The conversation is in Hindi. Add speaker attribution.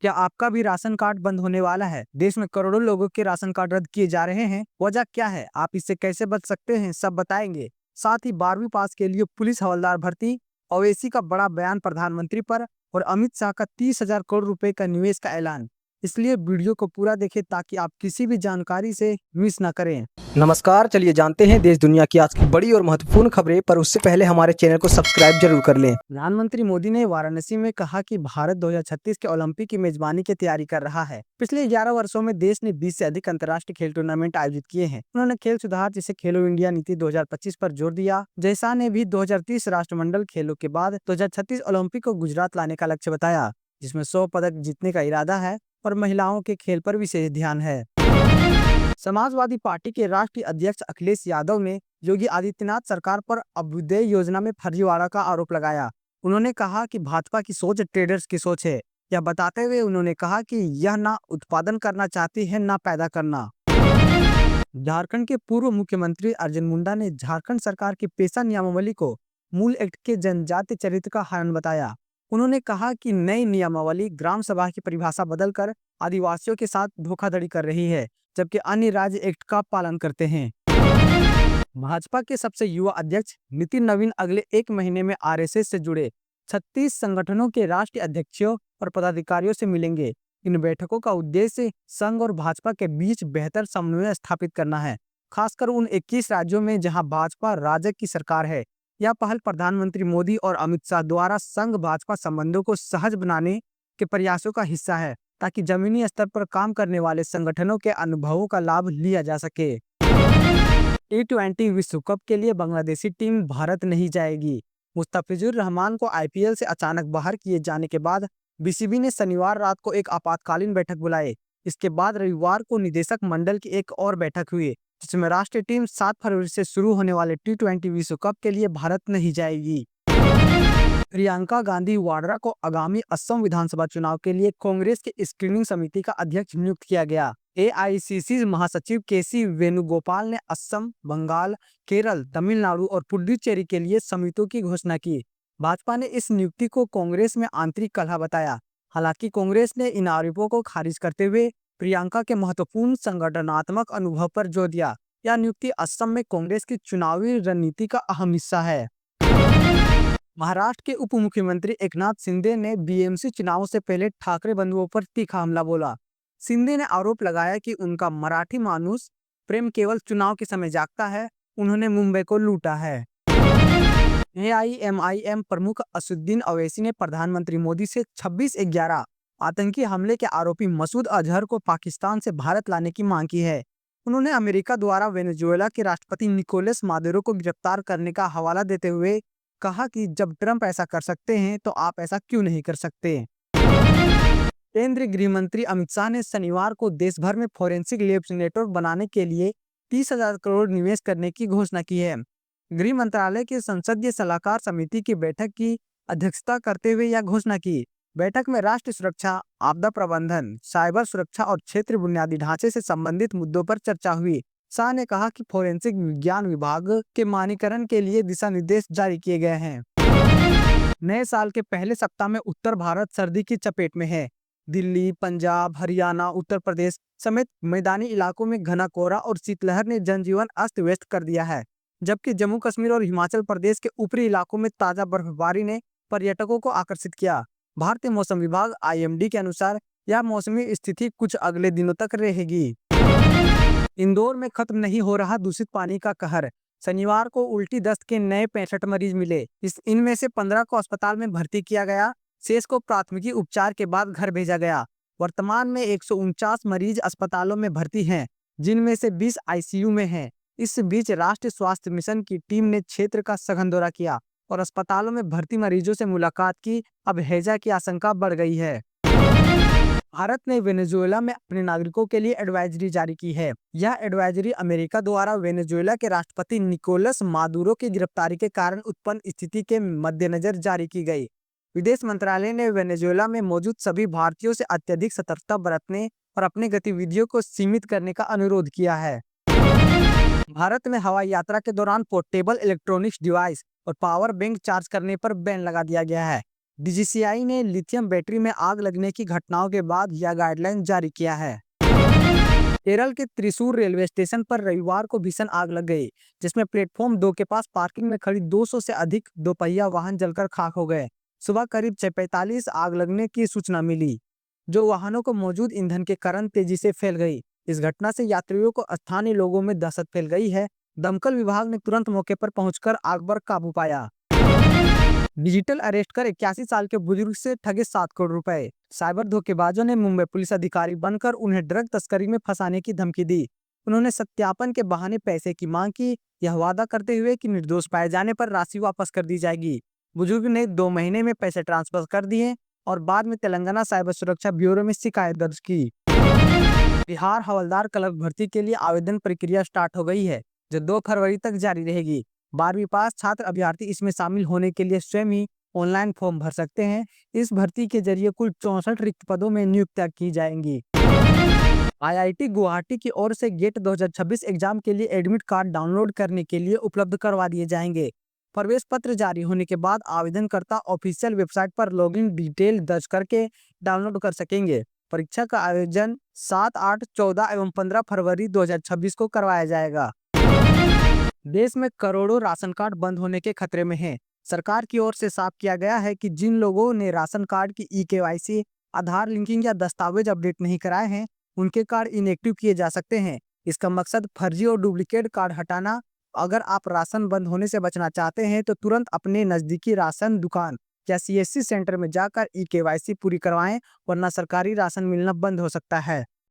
Speaker 1: क्या आपका भी राशन कार्ड बंद होने वाला है? देश में करोड़ों लोगों के राशन कार्ड रद्द किए जा रहे हैं। वजह क्या है? आप इससे कैसे बच सकते हैं, सब बताएंगे। साथ ही 12वीं पास के लिए पुलिस हवलदार भर्ती, ओवैसी का बड़ा बयान प्रधानमंत्री पर और अमित शाह का 30,000 करोड़ रुपए का निवेश का ऐलान। इसलिए वीडियो को पूरा देखें ताकि आप किसी भी जानकारी से मिस ना करें। नमस्कार, चलिए जानते हैं देश दुनिया की आज की बड़ी और महत्वपूर्ण खबरें, पर उससे पहले हमारे चैनल को सब्सक्राइब जरूर कर लें। प्रधानमंत्री मोदी ने वाराणसी में कहा कि भारत 2036 के ओलंपिक की मेजबानी की तैयारी कर रहा है। पिछले 11 वर्षों में देश ने 20 से अधिक अंतर्राष्ट्रीय खेल टूर्नामेंट आयोजित किए हैं। उन्होंने खेल सुधार जैसे खेलो इंडिया नीति 2025 पर जोर दिया। जैसा ने भी 2030 राष्ट्रमंडल खेलों के बाद 2036 ओलंपिक को गुजरात लाने का लक्ष्य बताया, जिसमें 100 पदक जीतने का इरादा है और महिलाओं के खेल पर विशेष ध्यान है। समाजवादी पार्टी के राष्ट्रीय अध्यक्ष अखिलेश यादव ने योगी आदित्यनाथ सरकार पर अभ्युदय योजना में फर्जीवाड़ा का आरोप लगाया। उन्होंने कहा कि भाजपा की सोच ट्रेडर्स की सोच है। यह बताते हुए उन्होंने कहा कि यह ना उत्पादन करना चाहती है, ना पैदा करना। झारखंड के पूर्व मुख्यमंत्री अर्जुन मुंडा ने झारखंड सरकार की पेशा नियमावली को मूल एक्ट के जनजातीय चरित्र का हनन बताया। उन्होंने कहा कि नई नियमावली ग्राम सभा की परिभाषा बदलकर आदिवासियों के साथ धोखाधड़ी कर रही है, जबकि अन्य राज्य एक्ट का पालन करते हैं। भाजपा के सबसे युवा अध्यक्ष नितिन नवीन अगले 1 महीने में आरएसएस से जुड़े 36 संगठनों के राष्ट्रीय अध्यक्षों और पदाधिकारियों से मिलेंगे। इन बैठकों का उद्देश्य संघ और भाजपा के बीच बेहतर समन्वय स्थापित करना है, खासकर उन 21 राज्यों में जहां भाजपा राजग की सरकार है। यह पहल प्रधानमंत्री मोदी और अमित शाह द्वारा संघ भाजपा संबंधों को सहज बनाने के प्रयासों का हिस्सा है, ताकि जमीनी स्तर पर काम करने वाले संगठनों के अनुभवों का लाभ लिया जा सके। T20 विश्व कप के लिए बांग्लादेशी टीम भारत नहीं जाएगी। मुस्तफिजुर रहमान को आईपीएल से अचानक बाहर किए जाने के बाद बीसीबी ने शनिवार रात को एक आपातकालीन बैठक बुलाई। इसके बाद रविवार को निदेशक मंडल की एक और बैठक हुई, जिसमें राष्ट्रीय टीम 7 फरवरी से शुरू होने वाले T20 विश्व कप के लिए भारत नहीं जाएगी। प्रियंका गांधी वाड्रा को आगामी असम विधानसभा चुनाव के लिए कांग्रेस की स्क्रीनिंग समिति का अध्यक्ष नियुक्त किया गया। एआईसीसी महासचिव केसी वेणुगोपाल ने असम, बंगाल, केरल, तमिलनाडु और पुडुचेरी के लिए समितियों की घोषणा की। भाजपा ने इस नियुक्ति को कांग्रेस में आंतरिक कलह बताया। हालांकि कांग्रेस ने इन आरोपों को खारिज करते हुए प्रियंका के महत्वपूर्ण संगठनात्मक अनुभव पर जोर दिया। यह नियुक्ति असम में कांग्रेस की चुनावी रणनीति का अहम हिस्सा है। महाराष्ट्र के उप मुख्यमंत्री एकनाथ शिंदे ने बीएमसी चुनाव से पहले ठाकरे बंधुओं पर तीखा हमला बोला। शिंदे ने आरोप लगाया कि उनका मराठी मानुस प्रेम केवल चुनाव के समय जागता है, उन्होंने मुंबई को लूटा है। एआईएमआईएम प्रमुख असदुद्दीन ओवैसी ने प्रधानमंत्री मोदी से 26/11 आतंकी हमले के आरोपी मसूद अजहर को पाकिस्तान से भारत लाने की मांग की है। उन्होंने अमेरिका द्वारा वेनेजुएला के राष्ट्रपति निकोलस मादुरो को गिरफ्तार करने का हवाला देते हुए कहा कि जब ट्रंप ऐसा कर सकते हैं तो आप ऐसा क्यों नहीं कर सकते। केंद्रीय गृह मंत्री अमित शाह ने शनिवार को देश भर में फोरेंसिक लैब्स नेटवर्क बनाने के लिए 30,000 करोड़ निवेश करने की घोषणा की है। गृह मंत्रालय की संसदीय सलाहकार समिति की बैठक की अध्यक्षता करते हुए यह घोषणा की। बैठक में राष्ट्रीय सुरक्षा, आपदा प्रबंधन, साइबर सुरक्षा और क्षेत्रीय बुनियादी ढांचे से संबंधित मुद्दों पर चर्चा हुई। शाह ने कहा कि फोरेंसिक विज्ञान विभाग के मानकीकरण के लिए दिशा निर्देश जारी किए गए हैं। नए साल के पहले सप्ताह में उत्तर भारत सर्दी की चपेट में है। दिल्ली, पंजाब, हरियाणा, उत्तर प्रदेश समेत मैदानी इलाकों में घना कोहरा और शीतलहर ने जनजीवन अस्त व्यस्त कर दिया है, जबकि जम्मू कश्मीर और हिमाचल प्रदेश के ऊपरी इलाकों में ताजा बर्फबारी ने पर्यटकों को आकर्षित किया। भारतीय मौसम विभाग IMD के अनुसार यह मौसमी स्थिति कुछ अगले दिनों तक रहेगी। इंदौर में खत्म नहीं हो रहा दूषित पानी का कहर। शनिवार को उल्टी दस्त के नए 65 मरीज मिले। इनमें से 15 को अस्पताल में भर्ती किया गया, शेष को प्राथमिकी उपचार के बाद घर भेजा गया। वर्तमान में 149 मरीज अस्पतालों में भर्ती हैं, जिनमें से 20 ICU में हैं। इस बीच राष्ट्रीय स्वास्थ्य मिशन की टीम ने क्षेत्र का सघन दौरा किया और अस्पतालों में भर्ती मरीजों से मुलाकात की। अब हैजा की आशंका बढ़ गई है। भारत ने वेनेजुएला में अपने नागरिकों के लिए एडवाइजरी जारी की है। यह एडवाइजरी अमेरिका द्वारा वेनेजुएला के राष्ट्रपति निकोलस मादुरो की गिरफ्तारी के कारण उत्पन्न स्थिति के मद्देनजर जारी की गई। विदेश मंत्रालय ने वेनेजुएला में मौजूद सभी भारतीयों से अत्यधिक सतर्कता बरतने और अपनी गतिविधियों को सीमित करने का अनुरोध किया है। भारत में हवाई यात्रा के दौरान पोर्टेबल इलेक्ट्रॉनिक्स डिवाइस और पावर बैंक चार्ज करने पर बैन लगा दिया गया है। डीजीसीआई ने लिथियम बैटरी में आग लगने की घटनाओं के बाद यह गाइडलाइन जारी किया है। केरल के त्रिशूर रेलवे स्टेशन पर रविवार को भीषण आग लग गई, जिसमें प्लेटफॉर्म 2 के पास पार्किंग में खड़ी 200 से अधिक दोपहिया वाहन जलकर खाक हो गए। सुबह करीब 6:45 आग लगने की सूचना मिली, जो वाहनों को मौजूद ईंधन के कारण तेजी से फैल गई। इस घटना से यात्रियों को स्थानीय लोगों में दहशत फैल गई है। दमकल विभाग ने तुरंत मौके पर पहुंचकर आग पर काबू पाया। डिजिटल अरेस्ट कर 81 साल के बुजुर्ग से ठगे 7 करोड़ रुपए। साइबर धोखेबाजों ने मुंबई पुलिस अधिकारी बनकर उन्हें ड्रग तस्करी में फंसाने की धमकी दी। उन्होंने सत्यापन के बहाने पैसे की मांग की, यह वादा करते हुए कि निर्दोष पाए जाने पर राशि वापस कर दी जाएगी। बुजुर्ग ने 2 महीने में पैसे ट्रांसफर कर दिए और बाद में तेलंगाना साइबर सुरक्षा ब्यूरो में शिकायत दर्ज की। बिहार हवलदार क्लर्क भर्ती के लिए आवेदन प्रक्रिया स्टार्ट हो गई है, जो 2 फरवरी तक जारी रहेगी। 12वीं पास छात्र अभ्यर्थी इसमें शामिल होने के लिए स्वयं ही ऑनलाइन फॉर्म भर सकते हैं। इस भर्ती के जरिए कुल 64 रिक्त पदों में नियुक्तियां की जाएंगी। आईआईटी गुवाहाटी की ओर से गेट 2026 एग्जाम के लिए एडमिट कार्ड डाउनलोड करने के लिए उपलब्ध करवा दिए जाएंगे। प्रवेश पत्र जारी होने के बाद आवेदनकर्ता ऑफिशियल वेबसाइट पर लॉगिन डिटेल दर्ज करके डाउनलोड कर सकेंगे। परीक्षा का आयोजन 7, 8, 14 एवं 15 फरवरी 2026 को करवाया जाएगा। देश में करोड़ों राशन कार्ड बंद होने के खतरे में हैं। सरकार की ओर से साफ किया गया है कि जिन लोगों ने राशन कार्ड की ई-केवाईसी, आधार लिंकिंग या दस्तावेज अपडेट नहीं कराए हैं, उनके कार्ड इनएक्टिव किए जा सकते हैं। इसका मकसद फर्जी और डुप्लीकेट कार्ड हटाना। अगर आप राशन बंद होने से बचना चाहते हैं तो तुरंत अपने नजदीकी राशन दुकान या सीएससी सेंटर में जाकर ई-केवाईसी पूरी करवाएं, वरना सरकारी राशन मिलना बंद हो सकता है।